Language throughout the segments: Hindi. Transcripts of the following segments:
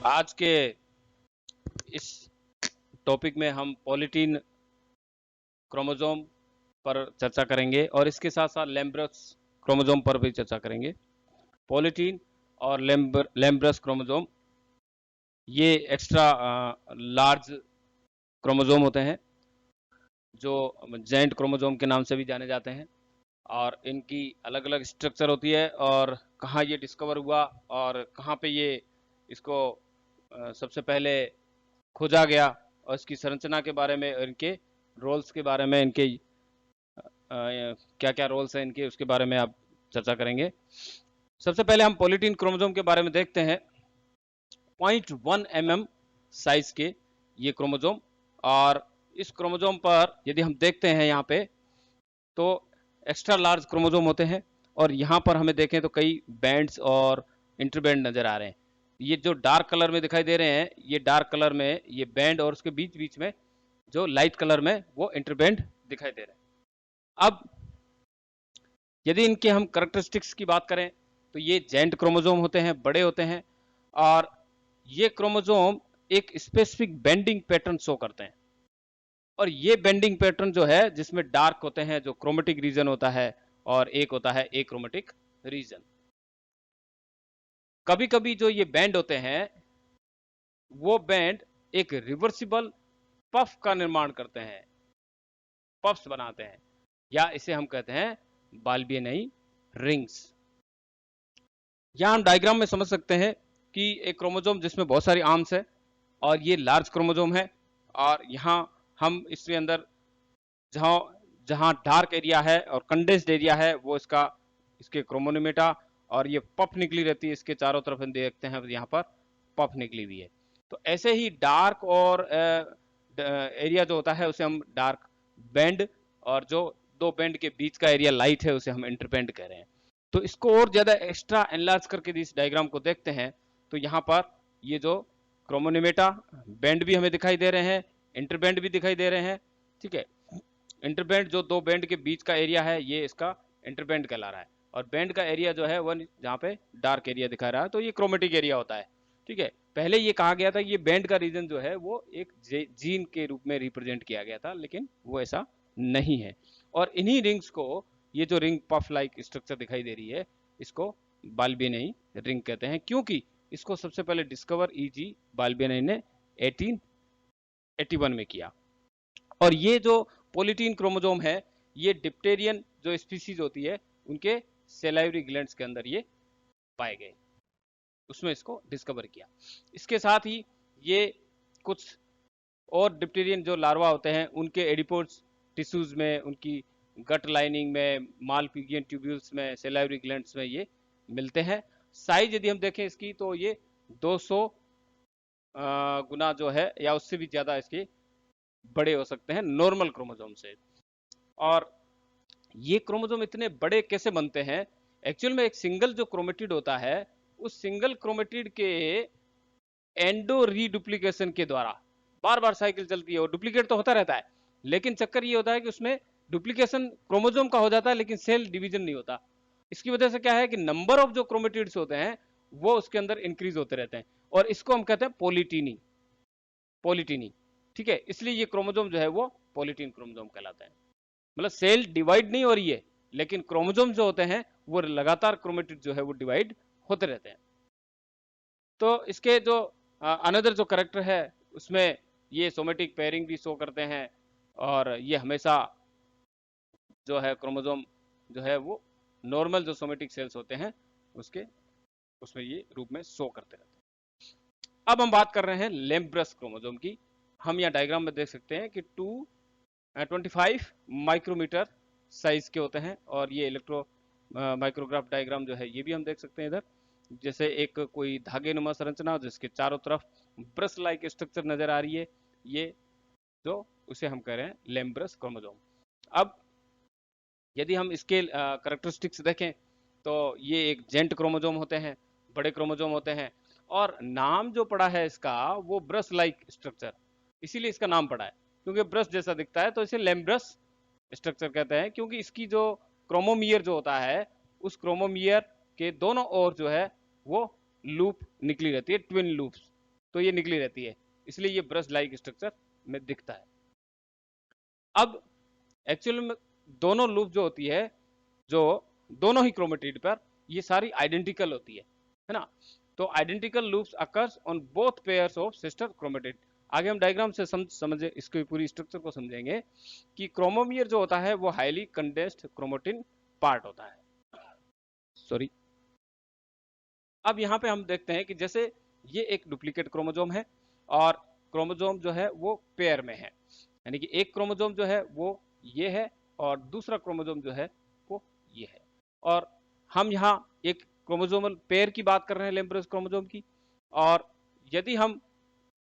आज के इस टॉपिक में हम पॉलीटीन क्रोमोसोम पर चर्चा करेंगे और इसके साथ साथ लैम्ब्रस क्रोमोसोम पर भी चर्चा करेंगे। पॉलीटीन और लैम्ब्रस क्रोमोसोम ये एक्स्ट्रा लार्ज क्रोमोसोम होते हैं जो जेंट क्रोमोसोम के नाम से भी जाने जाते हैं और इनकी अलग अलग स्ट्रक्चर होती है और कहाँ ये डिस्कवर हुआ और कहाँ पे ये इसको सबसे पहले खोजा गया और इसकी संरचना के बारे में, इनके रोल्स के बारे में, इनके क्या क्या रोल्स हैं इनके, उसके बारे में आप चर्चा करेंगे। सबसे पहले हम पॉलीटीन क्रोमोसोम के बारे में देखते हैं। 0.1 mm साइज के ये क्रोमोसोम, और इस क्रोमोसोम पर यदि हम देखते हैं यहाँ पे तो एक्स्ट्रा लार्ज क्रोमोसोम होते हैं और यहाँ पर हमें देखें तो कई बैंड्स और इंटरबैंड नजर आ रहे हैं। ये जो डार्क कलर में दिखाई दे रहे हैं, ये डार्क कलर में ये बैंड और उसके बीच बीच में जो लाइट कलर में वो इंटरबैंड दिखाई दे रहे हैं। अब यदि इनके हम करेक्टरिस्टिक्स की बात करें तो ये जेंट क्रोमोसोम होते हैं, बड़े होते हैं और ये क्रोमोसोम एक स्पेसिफिक बेंडिंग पैटर्न शो करते हैं। और ये बेंडिंग पैटर्न जो है जिसमें डार्क होते हैं, जो क्रोमेटिक रीजन होता है, और एक होता है एक्रोमेटिक रीजन। कभी कभी जो ये बैंड होते हैं वो बैंड एक रिवर्सिबल पफ का निर्माण करते हैं, पफ्स बनाते हैं, या इसे हम कहते हैं बाल्बियनई रिंग्स। यहां हम डायग्राम में समझ सकते हैं कि एक क्रोमोसोम जिसमें बहुत सारी आर्म्स है और ये लार्ज क्रोमोसोम है, और यहाँ हम इसके अंदर जहाँ जहाँ डार्क एरिया है और कंडेंस्ड एरिया है वो इसका, इसके क्रोमोनोमेटा, और ये पफ निकली रहती है इसके चारों तरफ, हम देखते हैं यहाँ पर पफ निकली हुई है। तो ऐसे ही डार्क और एरिया जो होता है उसे हम डार्क बैंड, और जो दो बैंड के बीच का एरिया लाइट है उसे हम इंटरबैंड कह रहे हैं। तो इसको और ज्यादा एक्स्ट्रा एनलार्ज करके इस डायग्राम को देखते हैं तो यहाँ पर ये जो क्रोमोनोमेटा बैंड भी हमें दिखाई दे रहे हैं, इंटरबैंड भी दिखाई दे रहे हैं। ठीक है, इंटरबैंड जो दो बैंड के बीच का एरिया है ये इसका इंटरबैंड कहला रहा है, और बैंड का एरिया जो है वो जहाँ पे डार्क एरिया दिखा रहा है तो ये क्रोमेटिक एरिया होता है। ठीक है, पहले ये कहा गया था ये बैंड का रीजन जो है वो एक जीन के रूप में रिप्रेजेंट किया गया था, लेकिन वो ऐसा नहीं है। और इन्हीं रिंग्स को, ये जो रिंग पफ लाइक स्ट्रक्चर दिखाई दे रही है, इसको बाल्बियनई रिंग कहते हैं, क्योंकि इसको सबसे पहले डिस्कवर ईजी बाल्बियनई ने 1881 में किया। और ये जो पोलिटीन क्रोमोसोम है ये डिप्टेरियन जो स्पीसीज होती है उनके सेलाइवरी ग्लैंड्स के अंदर ये पाए गए, उसमें इसको डिस्कवर किया। इसके साथ ही ये कुछ और डिप्टेरियन जो लार्वा होते हैं उनके एडिपोज टिश्यूज में, उनकी गट लाइनिंग में, मालपिगियन ट्यूब्यूल्स में, सेलाइवरी ग्लैंड्स में ये मिलते हैं। साइज यदि हम देखें इसकी तो ये 200 गुना जो है या उससे भी ज्यादा इसके बड़े हो सकते हैं नॉर्मल क्रोमोसोम से। और ये क्रोमोसोम इतने बड़े कैसे बनते हैं? एक्चुअल में एक सिंगल जो क्रोमेटिड होता है उस सिंगल क्रोमेटिड के एंडो रीडुप्लीकेशन के द्वारा बार बार साइकिल चलती है और डुप्लीकेट तो होता रहता है, लेकिन चक्कर ये होता है कि उसमें डुप्लीकेशन क्रोमोसोम का हो जाता है लेकिन सेल डिवीजन नहीं होता। इसकी वजह से क्या है कि नंबर ऑफ जो क्रोमेटिड्स होते हैं वो उसके अंदर इंक्रीज होते रहते हैं, और इसको हम कहते हैं पोलिटीनी, पोलिटीनी। ठीक है, इसलिए ये क्रोमोसोम जो है वो पोलिटीन क्रोमोसोम कहलाता है। मतलब सेल डिवाइड नहीं हो रही है लेकिन क्रोमोसोम जो होते हैं वो लगातार क्रोमेटिड जो है वो डिवाइड होते रहते हैं। तो इसके जो अनदर जो करेक्टर है उसमें ये सोमेटिक पेयरिंग भी शो करते हैं, और ये हमेशा जो है क्रोमोसोम जो है वो नॉर्मल जो सोमेटिक सेल्स होते हैं उसके उसमें ये रूप में शो करते रहते हैं। अब हम बात कर रहे हैं लेम्ब्रस क्रोमोसोम की। हम यहाँ डायग्राम में देख सकते हैं कि 25 माइक्रोमीटर साइज के होते हैं, और ये इलेक्ट्रो माइक्रोग्राफ डायग्राम जो है ये भी हम देख सकते हैं इधर, जैसे एक कोई धागे नुमा संरचना जिसके चारों तरफ ब्रश लाइक स्ट्रक्चर नजर आ रही है, ये जो उसे हम कह रहे हैं लेम्ब्रस क्रोमोसोम। अब यदि हम इसके करेक्टरिस्टिक्स देखें तो ये एक जेंट क्रोमोसोम होते हैं, बड़े क्रोमोसोम होते हैं, और नाम जो पड़ा है इसका वो ब्रश लाइक स्ट्रक्चर, इसीलिए इसका नाम पड़ा है, क्योंकि ब्रश जैसा दिखता है तो इसे लेम्ब्रस स्ट्रक्चर कहते हैं, क्योंकि इसकी जो क्रोमोमियर जो होता है उस क्रोमोमियर के दोनों ओर जो है वो लूप निकली रहती है, ट्विन लूप्स। तो ये निकली रहती है, इसलिए ये ब्रश लाइक स्ट्रक्चर में दिखता है। अब एक्चुअली में दोनों लूप जो होती है, जो दोनों ही क्रोमेटिड पर, ये सारी आइडेंटिकल होती है ना। तो identical loops occurs on both pairs of sister chromatid. आगे हम डायग्राम से समझे इसकी पूरी स्ट्रक्चर को समझेंगे कि क्रोमोमियर जो होता है वो हाईली कंडेंस्ड क्रोमेटिन पार्ट होता है। सॉरी, अब यहाँ पे हम देखते हैं कि जैसे ये एक डुप्लीकेट क्रोमोजोम है और क्रोमोजोम जो है वो पेयर में है, यानी कि एक क्रोमोजोम जो है वो ये है और दूसरा क्रोमोजोम जो है वो ये है। और हम यहाँ एक क्रोमोजोमल पेयर की बात कर रहे हैं, लेम्ब्रस क्रोमोजोम की। और यदि हम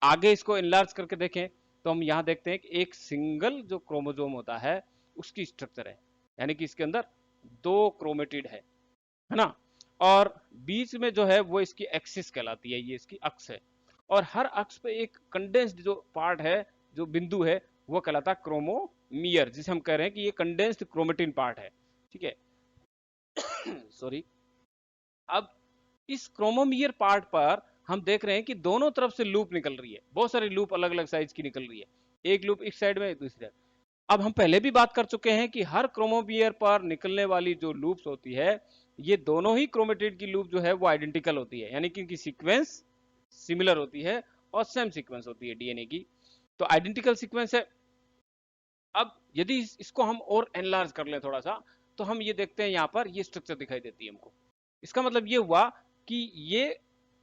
आगे इसको इनलार्ज करके देखें तो हम यहाँ देखते हैं कि एक सिंगल जो क्रोमोजोम होता है उसकी स्ट्रक्चर है, यानी कि इसके अंदर दो क्रोमेटिड है ना। और बीच में जो है वो इसकी एक्सिस कहलाती है, ये इसकी अक्ष है। और हर अक्ष पे एक कंडेंस्ड जो पार्ट है, जो बिंदु है, वो कहलाता है क्रोमोमियर, जिसे हम कह रहे हैं कि ये कंडेंस्ड क्रोमेटिन पार्ट है, ठीक है। सॉरी। अब इस क्रोमोमियर पार्ट पर हम देख रहे हैं कि दोनों तरफ से लूप निकल रही है, बहुत सारी लूप अलग अलग साइज की निकल रही है, एक लूप इस साइड में, एक दूसरी। अब हम पहले भी बात कर चुके हैं कि हर क्रोमोमियर पर निकलने वाली जो लूप्स होती है, ये दोनों ही क्रोमेटिड की लूप जो है वो आइडेंटिकल होती है, यानी कि इनकी सीक्वेंस सिमिलर होती है और सेम सीक्वेंस होती है डीएनए की, तो आइडेंटिकल सीक्वेंस है। अब यदि इसको हम और एनलार्ज कर लें थोड़ा सा, तो हम ये देखते हैं यहाँ पर ये स्ट्रक्चर दिखाई देती है हमको। इसका मतलब ये हुआ कि ये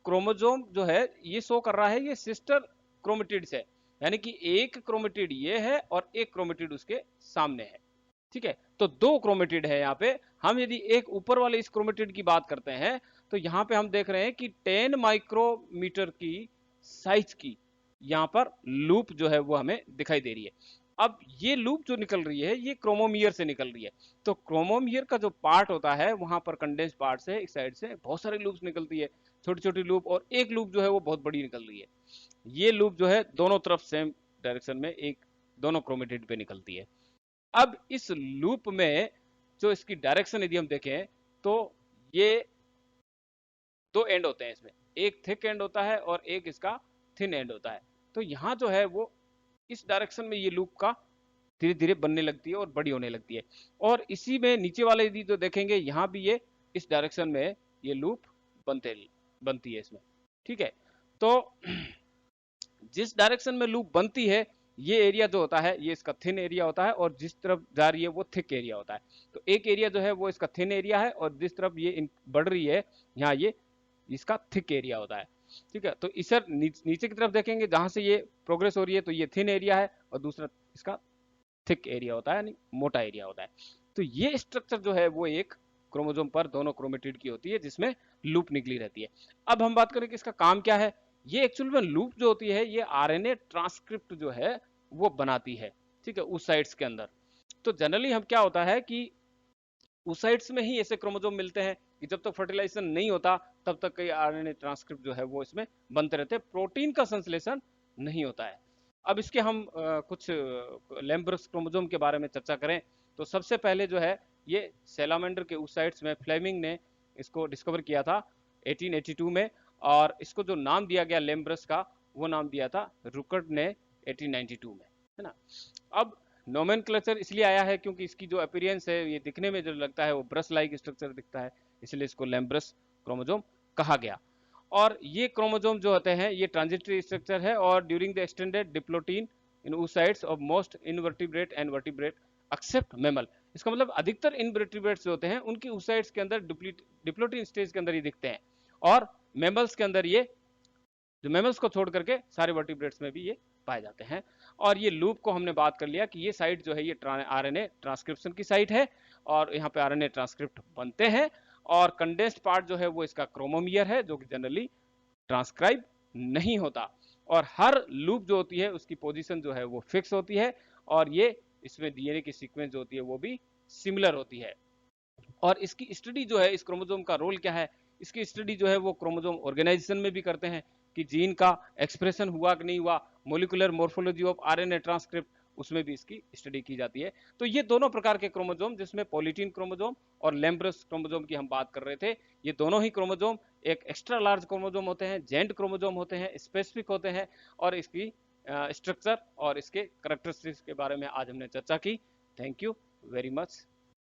क्रोमोजोम जो है ये शो कर रहा है ये सिस्टर क्रोमेटिड है, यानी कि एक क्रोमेटिड ये है और एक क्रोमेटिड उसके सामने है, ठीक है। तो दो क्रोमेटिड है यहाँ पे। हम यदि एक ऊपर वाले इस क्रोमेटिड की बात करते हैं तो यहाँ पे हम देख रहे हैं कि 10 माइक्रोमीटर की साइज की यहाँ पर लूप जो है वो हमें दिखाई दे रही है। अब ये लूप जो निकल रही है ये क्रोमोमियर से निकल रही है। तो क्रोमोमियर का जो पार्ट होता है वहां पर कंडेंस पार्ट से एक साइड से बहुत सारी लूप्स निकलती है, छोटी छोटी लूप, और एक लूप जो है वो बहुत बड़ी निकल रही है। ये लूप जो है दोनों तरफ सेम डायरेक्शन में एक दोनों क्रोमेटिड पे निकलती है। अब इस लूप में जो इसकी डायरेक्शन यदि हम देखें तो ये दो एंड होते हैं इसमें, एक थिक एंड होता है और एक इसका थिन एंड होता है। तो यहाँ जो है वो इस डायरेक्शन में ये लूप का धीरे धीरे बनने लगती है और बड़ी होने लगती है। और इसी में नीचे वाले यदि तो देखेंगे यहाँ भी ये इस डायरेक्शन में ये लूप बनती है इसमें, ठीक है। तो जिस डायरेक्शन में लूप बनती है ये एरिया जो होता है ये इसका थिन एरिया होता है, और जिस तरफ जा रही है वो थिक एरिया होता है। तो एक एरिया जो है वो इसका थिन एरिया है और जिस तरफ ये बढ़ रही है यहाँ ये इसका थिक एरिया होता है, ठीक है। तो इस नीचे की तरफ देखेंगे जहां से ये प्रोग्रेस हो रही है तो ये थिन एरिया है और दूसरा इसका थिक एरिया होता है, यानी मोटा एरिया होता है। तो ये स्ट्रक्चर जो है वो एक क्रोमोजोम पर दोनों क्रोमेटिड की होती है जिसमें लूप निकली रहती है। अब हम बात करें कि इसका काम क्या है। ये एक्चुअल में लूप जो होती है ये आरएनए ट्रांसक्रिप्ट जो है वो बनाती है, ठीक है, उस साइट्स के अंदर। तो जनरली हम क्या होता है कि उस साइट्स में ही ऐसे क्रोमोजोम मिलते हैं कि जब तक फर्टिलाइजेशन नहीं होता तब तक कई आरएनए ट्रांसक्रिप्ट जो है वो इसमें बनते रहते हैं, प्रोटीन का संश्लेषण नहीं होता है। अब इसके हम कुछ लैम्ब्रस क्रोमोजोम के बारे में चर्चा करें तो सबसे पहले जो है ये सैलामेंडर के उस साइट्स में फ्लेमिंग ने इसको डिस्कवर किया था 1882 में, और इसको जो नाम दिया गया लैम्ब्रस का वो नाम दिया था रुकर्ट ने 1892 में, है ना। अब नोमेनक्लेचर इसलिए आया है क्योंकि इसकी जो अपीयरेंस है ये दिखने में जो लगता है वो ब्रश लाइक स्ट्रक्चर दिखता है, इसलिए इसको लैम्ब्रस क्रोमोजोम कहा गया। और ये क्रोमोजोम जो होते हैं ये ट्रांजिटरी स्ट्रक्चर है और during the extended diplotene in oocytes of most invertebrate and vertebrate except mammal. इसका मतलब अधिकतर इनवर्टिब्रेट्स जो होते हैं उनकी oocytes के अंदर डिप्लोटीन स्टेज के अंदर ये दिखते हैं, और मैमल्स के अंदर ये जो मैमल्स को छोड़ करके सारे वर्टिब्रेट्स में भी ये पाए जाते हैं। और ये लूप को हमने बात कर लिया कि ये साइट जो है ये आरएनए ट्रांसक्रिप्शन की साइट है और यहाँ पे आरएनए ट्रांसक्रिप्ट बनते हैं, और कंडेंस्ड पार्ट जो है वो इसका क्रोमोमियर है जो कि जनरली ट्रांसक्राइब नहीं होता। और हर लूप जो होती है उसकी पोजीशन जो है वो फिक्स होती है, और ये इसमें डीएनए की सीक्वेंस जो होती है वो भी सिमिलर होती है। और इसकी स्टडी जो है इस क्रोमोजोम का रोल क्या है, इसकी स्टडी जो है वो क्रोमोजोम ऑर्गेनाइजेशन में भी करते हैं कि जीन का एक्सप्रेशन हुआ कि नहीं हुआ, molecular morphology of RNA transcript, उसमें भी इसकी स्टडी की जाती है। तो ये दोनों प्रकार के क्रोमोजोम, जिसमें पॉलीटीन क्रोमोजोम और लैम्ब्रस क्रोमोजोम की हम बात कर रहे थे, ये दोनों ही क्रोमोजोम एक एक्स्ट्रा लार्ज क्रोमोजोम होते हैं, जेंट क्रोमोजोम होते हैं, स्पेसिफिक होते हैं, और इसकी स्ट्रक्चर और इसके करेक्टरिस्टिक्स के बारे में आज हमने चर्चा की। Thank you very much.